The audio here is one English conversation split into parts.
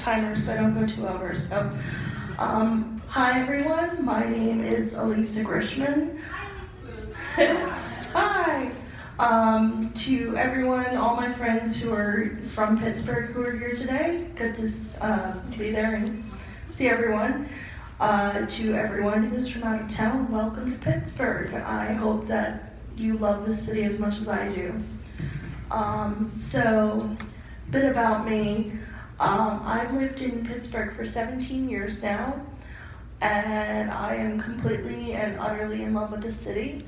timer so I don't go too over. So, hi everyone, my name is Elisa Grishman. Hi. To everyone, all my friends who are from Pittsburgh who are here today, good to be there and see everyone. To everyone who's from out of town, welcome to Pittsburgh. I hope that you love this city as much as I do. So, a bit about me. I've lived in Pittsburgh for 17 years now, and I am completely and utterly in love with the city.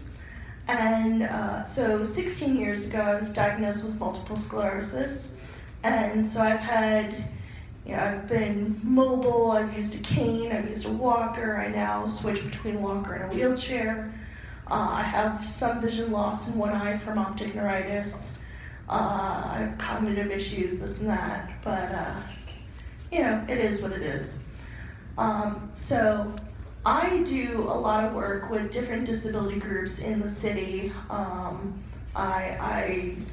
And so 16 years ago, I was diagnosed with multiple sclerosis. And so I've been mobile, I've used a cane, I've used a walker, I now switch between walker and a wheelchair. I have some vision loss in one eye from optic neuritis. I have cognitive issues, this and that, but it is what it is. So I do a lot of work with different disability groups in the city. I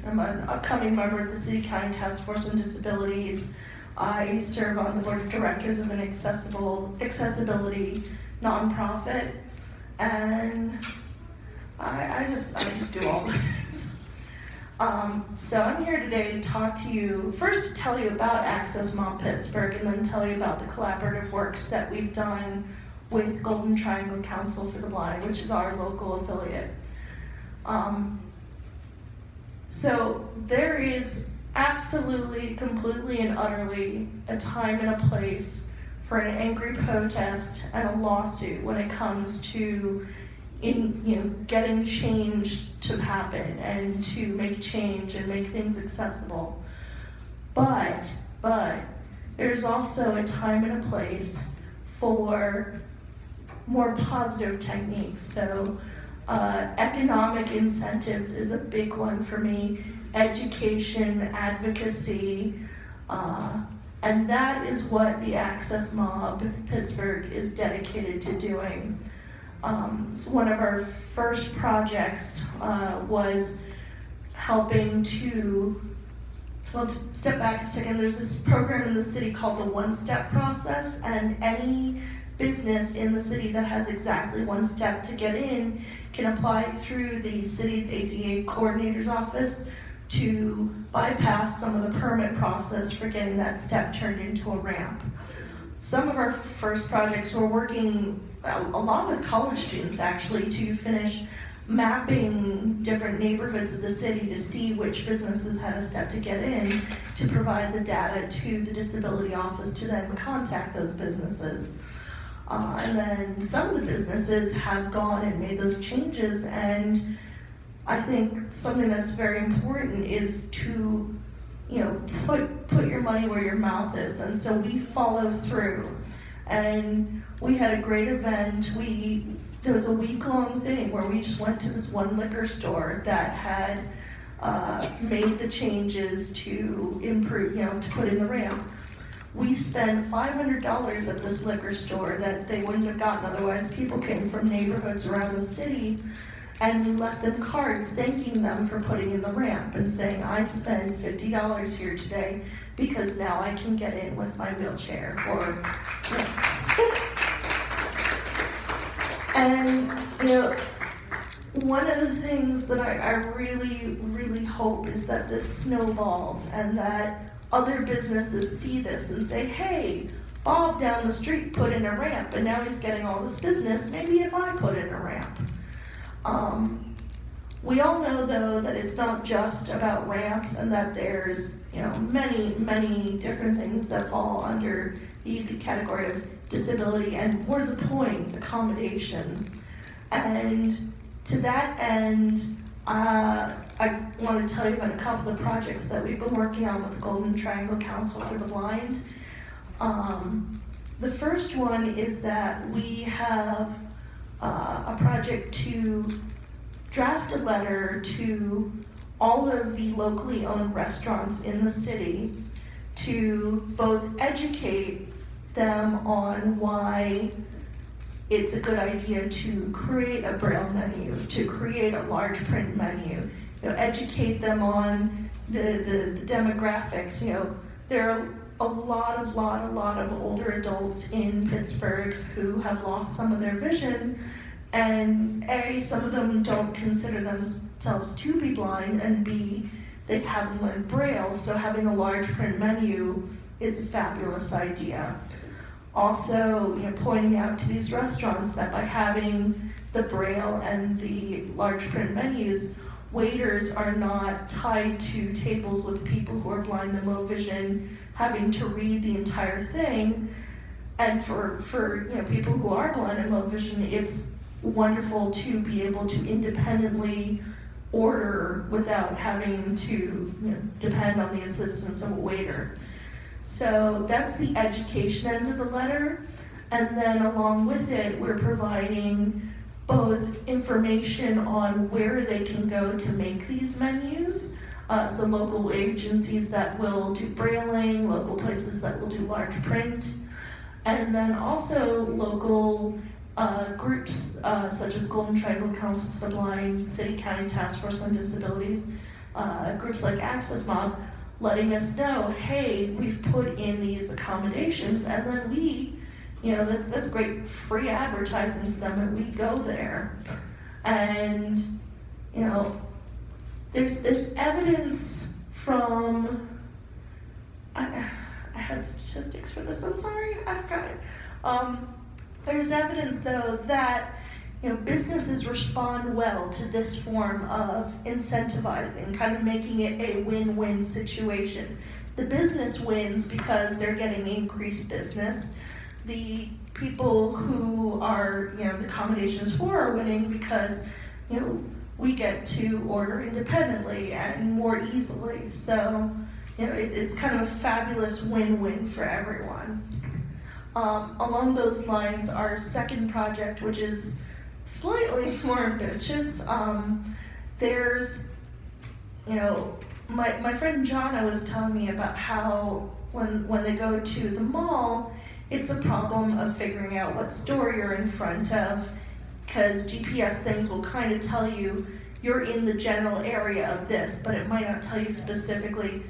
am an upcoming member of the City County Task Force on Disabilities. I serve on the board of directors of an accessibility nonprofit, and I just do all the things. So I'm here today to talk to you, first to tell you about Access Mob Pittsburgh, and then tell you about the collaborative works that we've done with Golden Triangle Council for the Blind, which is our local affiliate. So there is absolutely, completely, and utterly a time and a place for an angry protest and a lawsuit when it comes to getting change to happen and to make change and make things accessible. But there's also a time and a place for more positive techniques. So economic incentives is a big one for me, education, advocacy, and that is what the Access Mob Pittsburgh is dedicated to doing. So one of our first projects was helping to step back a second. There's this program in the city called the One Step Process, and any business in the city that has exactly one step to get in can apply through the city's ADA coordinator's office to bypass some of the permit process for getting that step turned into a ramp. Some of our first projects were working along with college students actually to finish mapping different neighborhoods of the city to see which businesses had a step to get in, to provide the data to the disability office to then contact those businesses. And then some of the businesses have gone and made those changes, and I think something that's very important is to put your money where your mouth is, and so we follow through. And we had a great event. There was a week-long thing where we just went to this one liquor store that had made the changes to improve, to put in the ramp. We spent $500 at this liquor store that they wouldn't have gotten otherwise. People came from neighborhoods around the city, and we left them cards thanking them for putting in the ramp and saying, I spent $50 here today because now I can get in with my wheelchair. And one of the things that I really, really hope is that this snowballs and that other businesses see this and say, hey, Bob down the street put in a ramp and now he's getting all this business, maybe if I put in a ramp. We all know though that it's not just about ramps, and that there's many, many different things that fall under the category of disability, and more to the point, accommodation. And to that end, I want to tell you about a couple of projects that we've been working on with the Golden Triangle Council for the Blind. The first one is that we have a project to draft a letter to all of the locally owned restaurants in the city to both educate them on why it's a good idea to create a Braille menu, to create a large print menu, educate them on the demographics. There are a lot of older adults in Pittsburgh who have lost some of their vision, and A, some of them don't consider themselves to be blind, and B, they haven't learned Braille, so having a large print menu is a fabulous idea. Also, pointing out to these restaurants that by having the Braille and the large print menus, waiters are not tied to tables with people who are blind and low vision, having to read the entire thing. And for people who are blind and low vision, it's wonderful to be able to independently order without having to depend on the assistance of a waiter. So that's the education end of the letter, and then along with it, we're providing both information on where they can go to make these menus, so local agencies that will do brailing, local places that will do large print, and then also local groups such as Golden Triangle Council for the Blind, City County Task Force on Disabilities, groups like Access Mob, letting us know, hey, we've put in these accommodations, and then we, that's great free advertising for them, and we go there. And, there's evidence from, I had statistics for this, I'm sorry, I forgot it. There's evidence though that businesses respond well to this form of incentivizing, kind of making it a win-win situation. The business wins because they're getting increased business. The people who are, the accommodations for are winning because, we get to order independently and more easily. So, it's kind of a fabulous win-win for everyone. Along those lines, our second project, which is slightly more ambitious, there's, my friend Jana was telling me about how when they go to the mall, it's a problem of figuring out what store you're in front of, because GPS things will kind of tell you you're in the general area of this, but it might not tell you specifically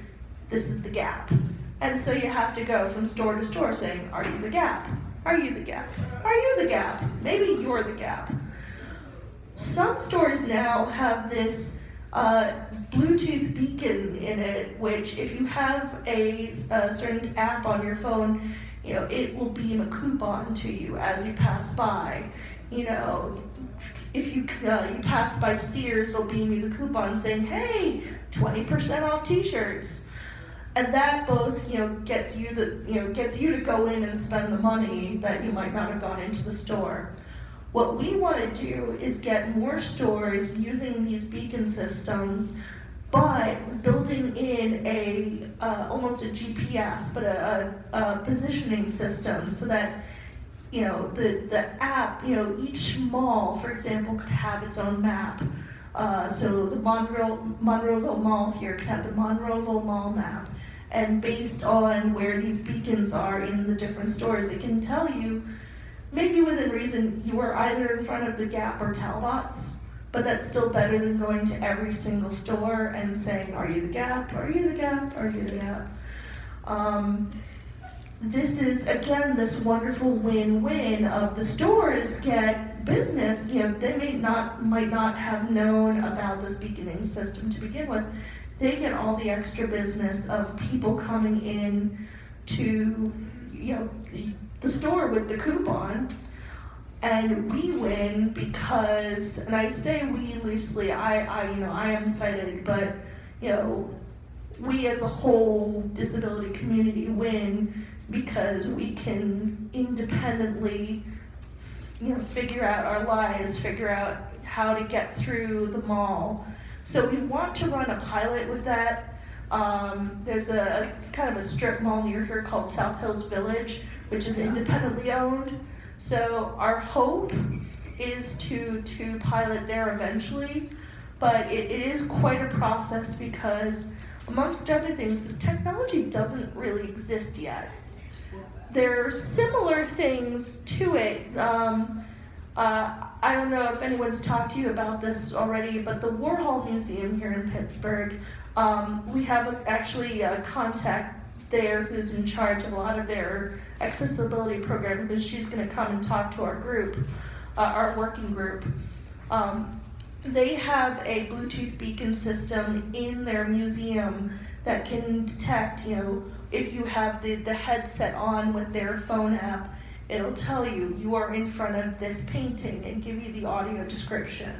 this is the Gap. And so you have to go from store to store saying, are you the Gap? Are you the Gap? Are you the Gap? Maybe you're the Gap. Some stores now have this Bluetooth beacon in it, which if you have a certain app on your phone, it will beam a coupon to you as you pass by. If you pass by Sears, it'll beam you the coupon saying, hey, 20% off t-shirts. And that both, gets you to go in and spend the money that you might not have gone into the store. What we want to do is get more stores using these beacon systems, but building in almost a GPS, but a positioning system, so that the app, each mall, for example, could have its own map. So the Monroeville Mall here can have the Monroeville Mall map. And based on where these beacons are in the different stores, it can tell you, maybe within reason, you are either in front of the Gap or Talbots, but that's still better than going to every single store and saying, are you the Gap? Are you the Gap? Are you the Gap? This is, again, this wonderful win-win of the stores get business. They might not have known about this beaconing system to begin with. They get all the extra business of people coming in to, the store with the coupon, and we win because, and I say we loosely, I am sighted, but, we as a whole disability community win because we can independently, figure out our lives, figure out how to get through the mall. So we want to run a pilot with that. There's a kind of a strip mall near here called South Hills Village, which is independently owned. So our hope is to pilot there eventually, but it is quite a process because, amongst other things, this technology doesn't really exist yet. There are similar things to it. I don't know if anyone's talked to you about this already, but the Warhol Museum here in Pittsburgh, we have actually a contact there who's in charge of a lot of their accessibility program, because she's going to come and talk to our group, our working group. They have a Bluetooth beacon system in their museum that can detect, if you have the headset on with their phone app, it'll tell you are in front of this painting and give you the audio description.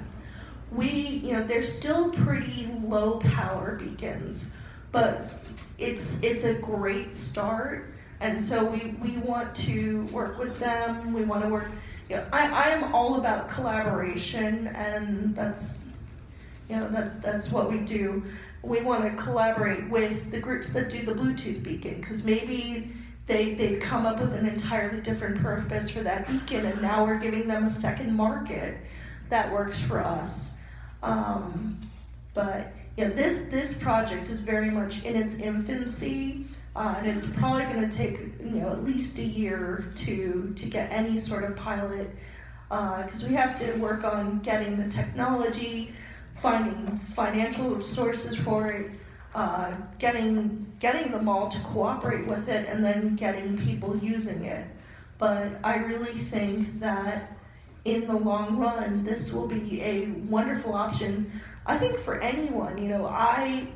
They're still pretty low power beacons, but it's a great start, and so we want to work with them. We want to work. I am all about collaboration, and that's what we do. We want to collaborate with the groups that do the Bluetooth beacon, because maybe they'd come up with an entirely different purpose for that beacon, and now we're giving them a second market that works for us. But this project is very much in its infancy, and it's probably going to take at least a year to get any sort of pilot, because we have to work on getting the technology, finding financial sources for it, getting them all to cooperate with it, and then getting people using it. But I really think that in the long run, this will be a wonderful option, I think, for anyone. I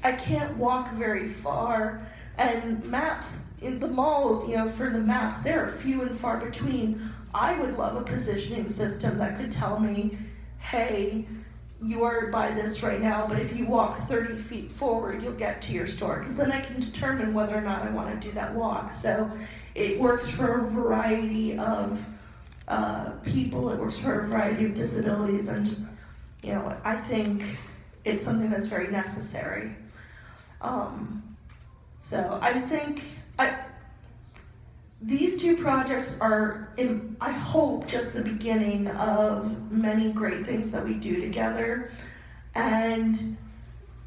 can't walk very far, and maps in the malls, for the maps, they're few and far between. I would love a positioning system that could tell me, hey, you are by this right now, but if you walk 30 feet forward, you'll get to your store, because then I can determine whether or not I want to do that walk. So it works for a variety of people, it works for a variety of disabilities, and just, I think it's something that's very necessary. So I think these two projects are, I hope, just the beginning of many great things that we do together, and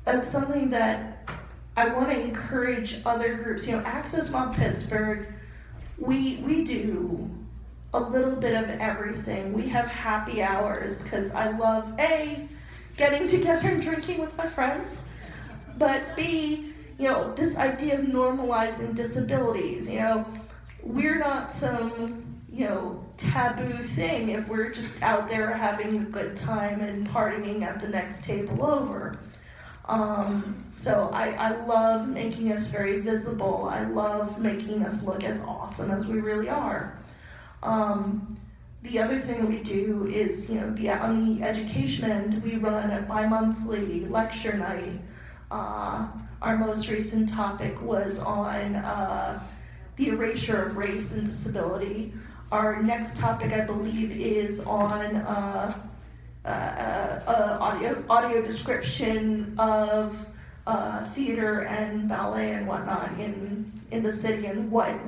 that's something that I want to encourage other groups. Access Mob Pittsburgh, we do a little bit of everything. We have happy hours, because I love A, getting together and drinking with my friends, but B, this idea of normalizing disabilities. We're not some, taboo thing if we're just out there having a good time and partying at the next table over. So I love making us very visible. I love making us look as awesome as we really are. The other thing that we do is, on the education end, we run a bi-monthly lecture night. Our most recent topic was on the erasure of race and disability. Our next topic, I believe, is on audio description of theater and ballet and whatnot in the city, and what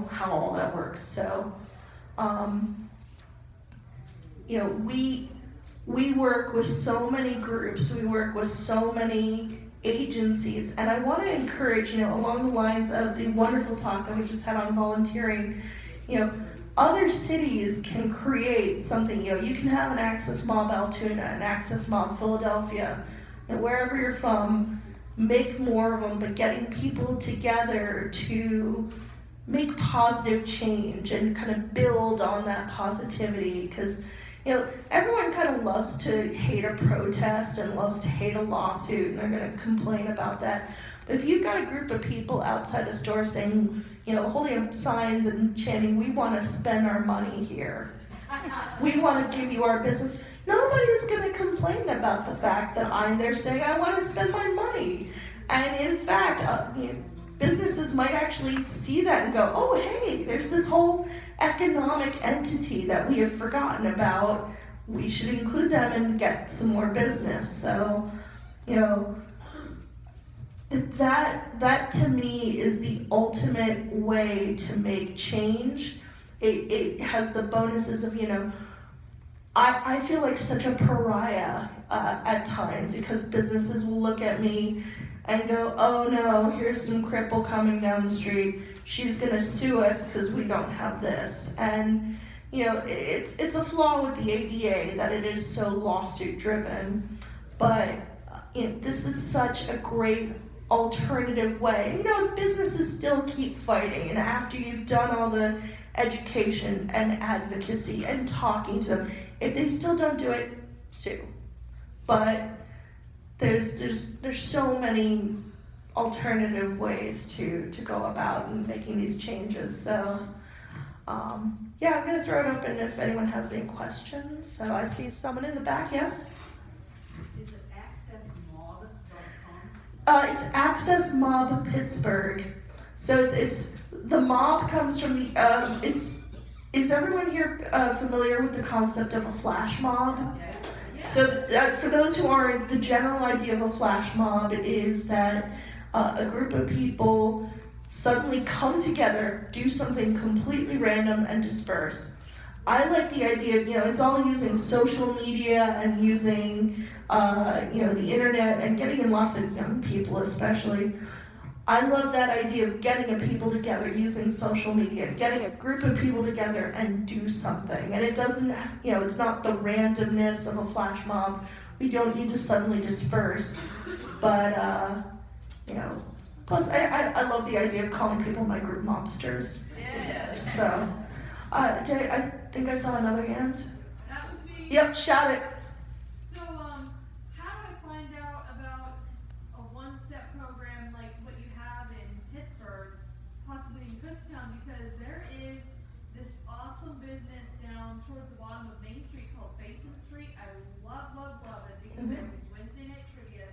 how all that works. So, we work with so many groups, we work with so many agencies, and I want to encourage, along the lines of the wonderful talk that we just had on volunteering, other cities can create something. You can have an Access Mob Altoona, an Access Mob Philadelphia, and wherever you're from, make more of them, but getting people together to make positive change and kind of build on that positivity, because everyone kind of loves to hate a protest and loves to hate a lawsuit, and they're going to complain about that. But if you've got a group of people outside a store saying, holding up signs and chanting, "We want to spend our money here. We want to give you our business," nobody's going to complain about the fact that I'm there saying, "I want to spend my money." And in fact, businesses might actually see that and go, "Oh, hey, there's this whole economic entity that we have forgotten about. We should include them and get some more business." So, that to me is the ultimate way to make change. It has the bonuses of, I feel like such a pariah at times, because businesses will look at me and go, "Oh no, here's some cripple coming down the street. She's gonna sue us because we don't have this." And it's a flaw with the ADA that it is so lawsuit driven. But this is such a great alternative way. You know, if businesses still keep fighting, and after you've done all the education and advocacy and talking to them, if they still don't do it, sue. But there's so many alternative ways to go about and making these changes. So yeah, I'm gonna throw it open if anyone has any questions. So I see someone in the back. Yes. Is it accessmob.com? It's Access Mob Pittsburgh. So it's the mob comes from the is everyone here familiar with the concept of a flash mob? Yeah. So for those who aren't, the general idea of a flash mob is that a group of people suddenly come together, do something completely random, and disperse. I like the idea of, it's all using social media and using, the internet and getting in lots of young people especially. I love that idea of getting a people together using social media, getting a group of people together and do something. And it doesn't, it's not the randomness of a flash mob. We don't need to suddenly disperse. But, plus I love the idea of calling people my group mobsters. Yeah. So, I think I saw another hand. That was me. Yep, shout it. So, how do I find out about a one-step program like what you have in Pittsburgh, possibly in Kutztown, because there is this awesome business down towards the bottom of Main Street called Basin Street. I love it because there is Wednesday night trivia.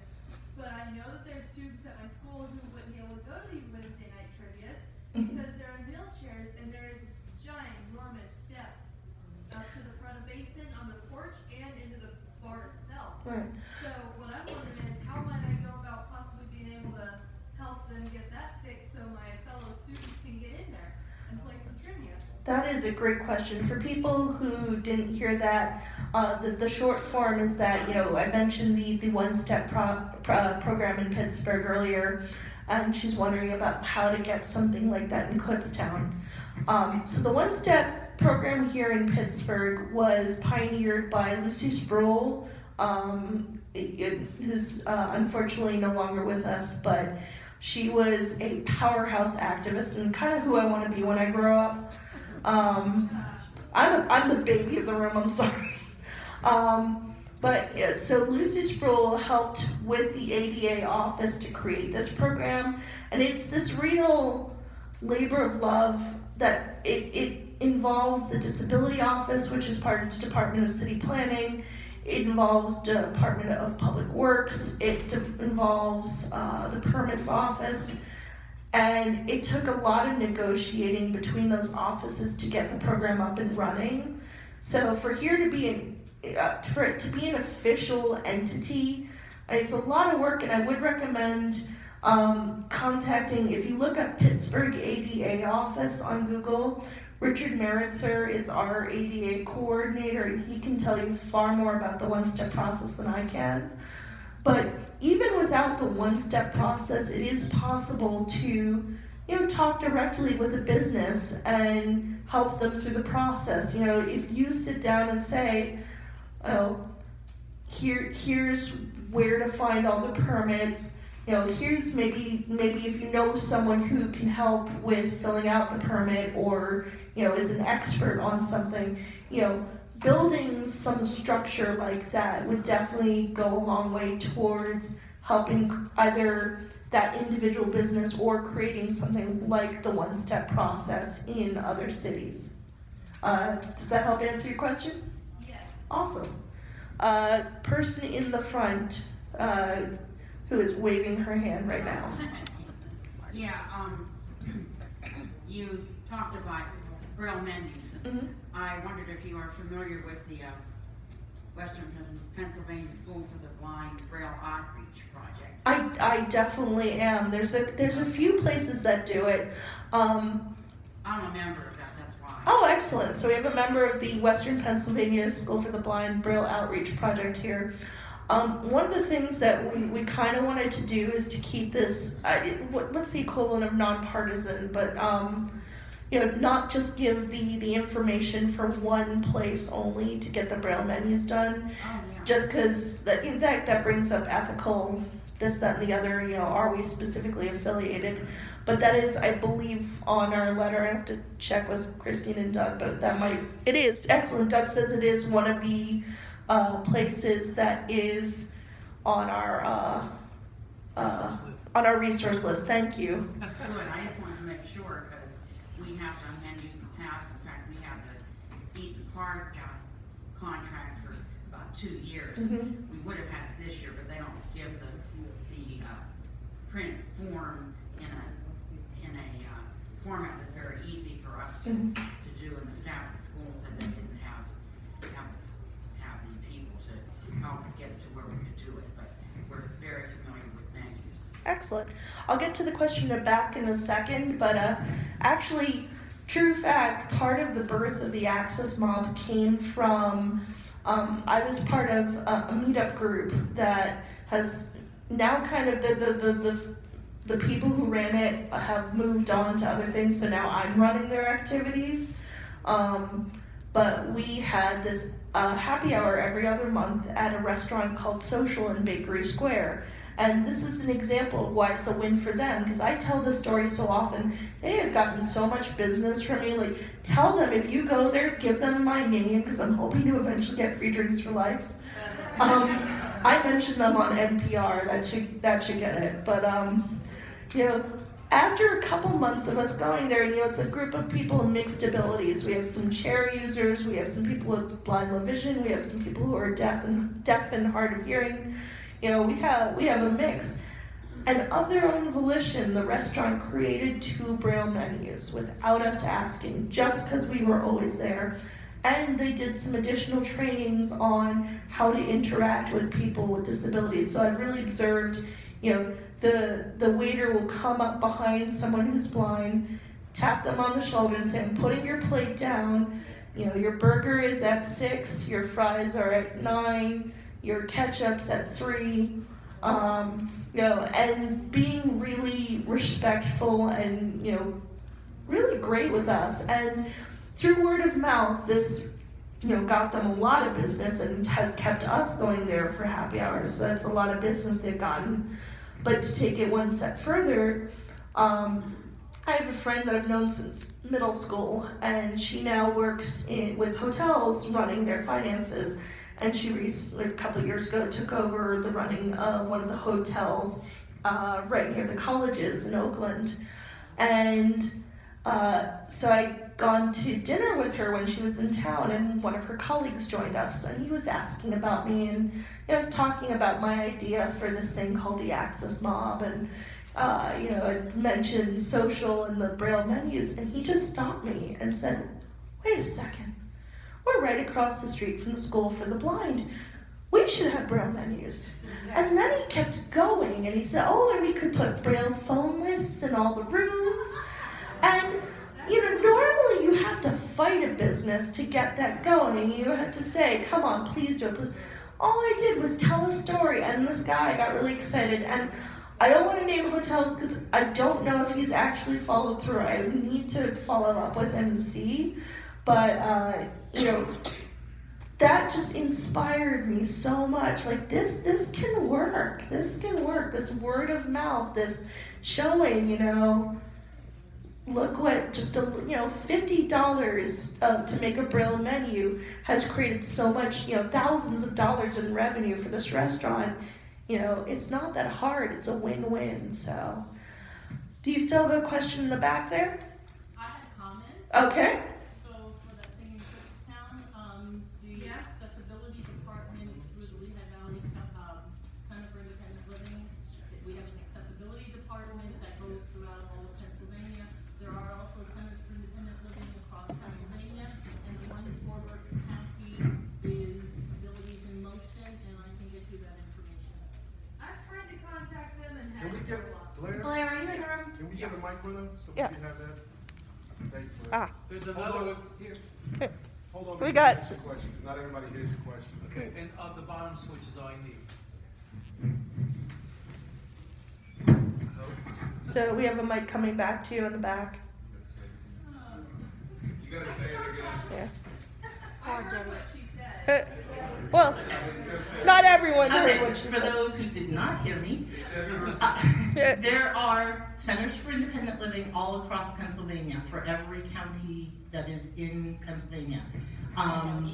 But I know that there's students at my school who wouldn't be able to go to these Wednesday night trivias because they're in wheelchairs, and there is this giant, enormous step up to the front of Basin on the porch and into the bar itself. Right. So what I'm wondering is, how might I go about possibly being able to help them get that fixed so my fellow students can get in there and play some trivia? That is a great question. For people who didn't hear that, the short form is that, I mentioned the one-step program in Pittsburgh earlier, and she's wondering about how to get something like that in Kutztown. So the one-step program here in Pittsburgh was pioneered by Lucy Sproul, who's unfortunately no longer with us, but she was a powerhouse activist and kind of who I want to be when I grow up. I'm the baby of the room, I'm sorry. So Lucy Sproul helped with the ADA office to create this program, and it's this real labor of love that it involves the disability office, which is part of the Department of City Planning. It involves the Department of Public Works. It involves the permits office. And it took a lot of negotiating between those offices to get the program up and running. So for here to be for it to be an official entity, it's a lot of work, and I would recommend contacting, if you look up Pittsburgh ADA office on Google, Richard Meritzer is our ADA coordinator, and he can tell you far more about the one-step process than I can. But even without the one-step process, it is possible to, talk directly with a business and help them through the process. If you sit down and say, here's where to find all the permits, here's maybe if you know someone who can help with filling out the permit or, is an expert on something, building some structure like that would definitely go a long way towards helping either that individual business or creating something like the one-step process in other cities. Does that help answer your question? Yes. Awesome. Person in the front who is waving her hand right now. Yeah, you talked about Braille menus. Mm-hmm. I wondered if you are familiar with the Western Pennsylvania School for the Blind Braille Outreach Project. I definitely am. There's a few places that do it. I'm a member of that, that's why. Oh, excellent. So we have a member of the Western Pennsylvania School for the Blind Braille Outreach Project here. One of the things that we kind of wanted to do is to keep this, what's the equivalent of nonpartisan, but not just give the information for one place only to get the Braille menus done. Oh, yeah. Just because that brings up ethical this, that, and the other, are we specifically affiliated? But that is, I believe, on our letter. I have to check with Christine and Doug, but it is, excellent. Doug says it is one of the places that is on our resource list. Thank you. Good, I just wanted to make sure, because we have done menus in the past. In fact, we have the Eaton Park contract for about 2 years. Mhm. We would have had it this year, but they don't give the print form in a format that's very easy for us to Mhm. do, and the staff at the school said they didn't have the people to help us get it to where we could do it, but we're very familiar with menus. Excellent. I'll get to the question back in a second, but actually, true fact, part of the birth of the Access Mob came from, I was part of a meetup group that has now kind of, the people who ran it have moved on to other things, so now I'm running their activities. But we had this happy hour every other month at a restaurant called Social in Bakery Square. And this is an example of why it's a win for them, because I tell this story so often. They have gotten so much business from me. Like, tell them if you go there, give them my name, because I'm hoping to eventually get free drinks for life. I mentioned them on NPR. That should get it. But after a couple months of us going there, it's a group of people of mixed abilities. We have some chair users, we have some people with blind low vision, we have some people who are deaf and hard of hearing. We have a mix. And of their own volition, the restaurant created 2 Braille menus without us asking, just because we were always there. And they did some additional trainings on how to interact with people with disabilities. So I've really observed, the waiter will come up behind someone who's blind, tap them on the shoulder and say, I'm putting your plate down. Your burger is at 6, your fries are at 9, your ketchup's at 3. And being really respectful and, really great with us. And through word of mouth, this, got them a lot of business and has kept us going there for happy hours. So that's a lot of business they've gotten. But to take it one step further, I have a friend that I've known since middle school, and she now works with hotels running their finances. And she a couple of years ago took over the running of one of the hotels right near the colleges in Oakland. And so I'd gone to dinner with her when she was in town, and one of her colleagues joined us, and he was asking about me, and I was talking about my idea for this thing called the Access Mob, and I mentioned Social and the Braille menus, and he just stopped me and said, wait a second, we're right across the street from the School for the Blind. We should have Braille menus. And then he kept going, and he said, and we could put Braille phone lists in all the rooms. And, normally you have to fight a business to get that going. You have to say, come on, please do it. Please. All I did was tell a story, and this guy got really excited. And I don't want to name hotels because I don't know if he's actually followed through. I need to follow up with him and see. But, that just inspired me so much. Like, this can work. This can work. This word of mouth, this showing, look what just $50 to make a Braille menu has created so much, thousands of dollars in revenue for this restaurant. It's not that hard. It's a win-win. So, do you still have a question in the back there? I had comments. Okay. So for that thing in Kutztown, the accessibility department through the Lehigh Valley Center for Independent Living, we have an accessibility department that goes throughout all of Pennsylvania. There are also centers for independent living across Pennsylvania, and the one in Fort Worth County is Abilities in Motion, and I can get you that information. I've tried to contact them and Can we had get, no luck. Blair, are you in the room? can we get a mic with him so we Yeah. can have that? Thank you, Blair. There's another one here. Hold on. We before got- you ask your question, 'cause not everybody hears your question. Okay, and on the bottom switch is all you need. So we have a mic coming back to you in the back. You gotta say it again. Yeah. I heard what she said. Well, not everyone heard Okay, what she for said. those who did not hear me, There are centers for independent living all across Pennsylvania, for every county that is in Pennsylvania.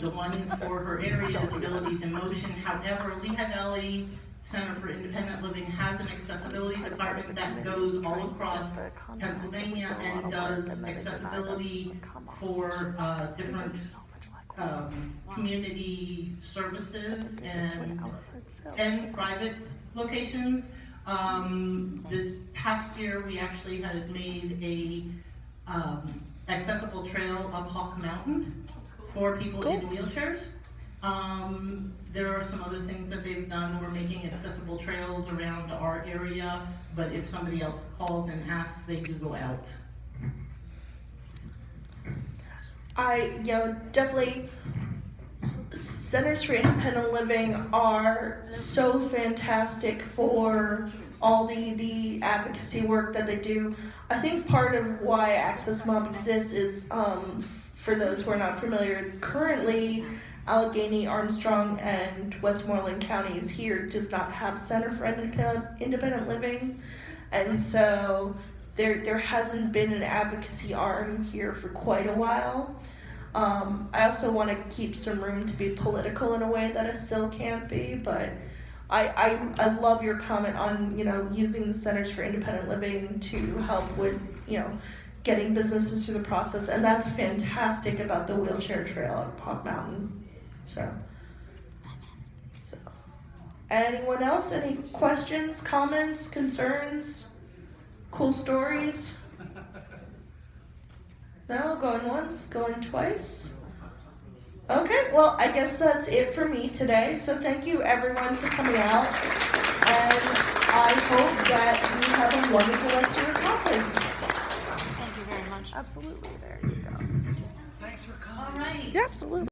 The one for her area is Abilities in Motion. However, Lehigh Valley Center for Independent Living has an accessibility department that goes all across Pennsylvania and does accessibility for different community services and private locations. This past year, we actually had made a accessible trail up Hawk Mountain for people in wheelchairs. There are some other things that they've done. We're making accessible trails around our area, but if somebody else calls and asks, they do go out. Definitely, Centers for Independent Living are so fantastic for all the advocacy work that they do. I think part of why Access Mob exists is, for those who are not familiar, currently Allegheny, Armstrong, and Westmoreland counties here does not have Center for Independent Living, and so there hasn't been an advocacy arm here for quite a while. I also want to keep some room to be political in a way that it still can't be, but I love your comment on, using the Centers for Independent Living to help with, getting businesses through the process, and that's fantastic about the wheelchair trail at Hawk Mountain. So, anyone else? Any questions, comments, concerns, cool stories? No? Going once? Going twice? Okay, well, I guess that's it for me today. So thank you everyone for coming out. And I hope that you have a wonderful rest of your conference. Thank you very much. Absolutely. There you go. Thanks for coming. All right. Yeah, absolutely.